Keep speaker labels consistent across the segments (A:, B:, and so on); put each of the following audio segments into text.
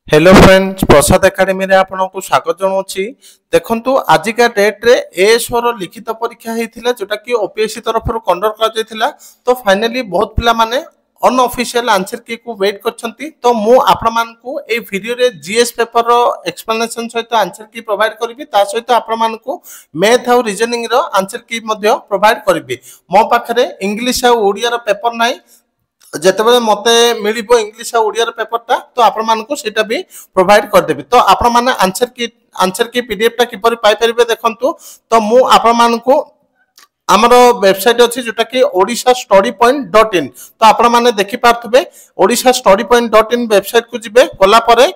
A: Hello friends प्रसाद academy रे आपनको स्वागत जनाऊँगी। देखंतु आजिका डेट रे एएसओ रो लिखित परीक्षा हेतिला जोटा कि ओपीएससी तरफ कंडक्ट कर जायतिला। तो फाइनली बहुत पिला माने अनऑफिशियल आंसर की को वेट करछंती। तो मु आपण मानकू ए वीडियो रे जीएस पेपर रो एक्सप्लेनेशन सहित आंसर की प्रोवाइड करबी। ता सहित आपण मानकू मैथ और रीजनिंग रो आंसर की मध्ये प्रोवाइड करबी। मो पाखरे इंग्लिश और ओडिया रो पेपर नाही। जेतेबेले मते मिलिबो इंग्लिश और ओडिया पेपर टा तो आपण मानकू सेटा भी प्रोवाइड कर देबी। तो आपण माने आंसर की पीडीएफ टा किपरि पाई परिबे देखंतु। तो मु आपण मानकू आमर वेबसाइट अच्छी जोटा कि odishastudypoint.in। तो आपण माने देखि पारथबे odishastudypoint.in वेबसाइट को जिबे गला परे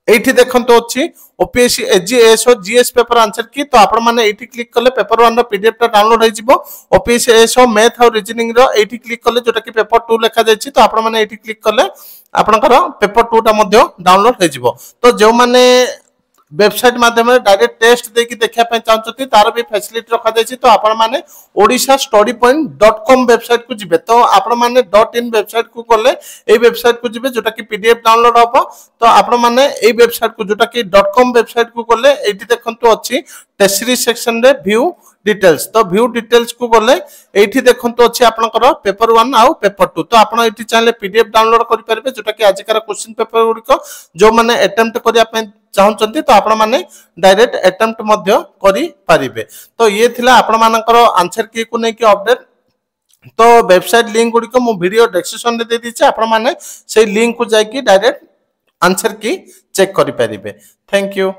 A: एठी देखंतु अछि ओपीएससी एजीएसओ जीएस पेपर आंसर की। तो आपण माने एठी क्लिक करले पेपर 1 रो पीडीएफ टा डाउनलोड हो जिवो। ओपीएससी एसओ मैथ और रीजनिंग रो एठी क्लिक करले जोटा कि पेपर 2 लिखा जायछि। तो आपण माने एठी क्लिक करले आपनकर पेपर 2 टा मध्ये डाउनलोड हो जिवो। तो जो माने वेबसाइट माध्यम डायरेक्ट टेस्ट देकी देखिया पय चाहछथि तार भी फैसिलिटी रखा जायछि। तो आपण माने odishastudypoint.com वेबसाइट को जिबे। तो आपण माने .in वेबसाइट को गले ए वेबसाइट को जिबे जोटा कि पीडीएफ डाउनलोड होबो। तो आपण माने ए वेबसाइट को जोटा कि .com वेबसाइट को गले एठी देखंतु अछि टेस्टरी सेक्शन रे व्यू डिटेल्स। तो व्यू डिटेल्स को गले एठी देखंतु अछि आपनकर पेपर 1 आउ पेपर 2। तो आपण एठी चाहे पीडीएफ डाउनलोड करि परिबे जोटा कि आजिकार क्वेश्चन पेपर गुडी जो माने अटेम्प्ट करिया पय चाहछंती। तो आपण माने डायरेक्ट अटेम्प्ट मध्य करि परिबे। तो ये थिला आपण मानकर आंसर की को नै कि अपडेट। तो वेबसाइट लिंक गुडी को मु वीडियो डिस्क्रिप्शन रे दे दिछि। आपण माने से लिंक को जाय कि डायरेक्ट आंसर की चेक करि परिबे। Thank you.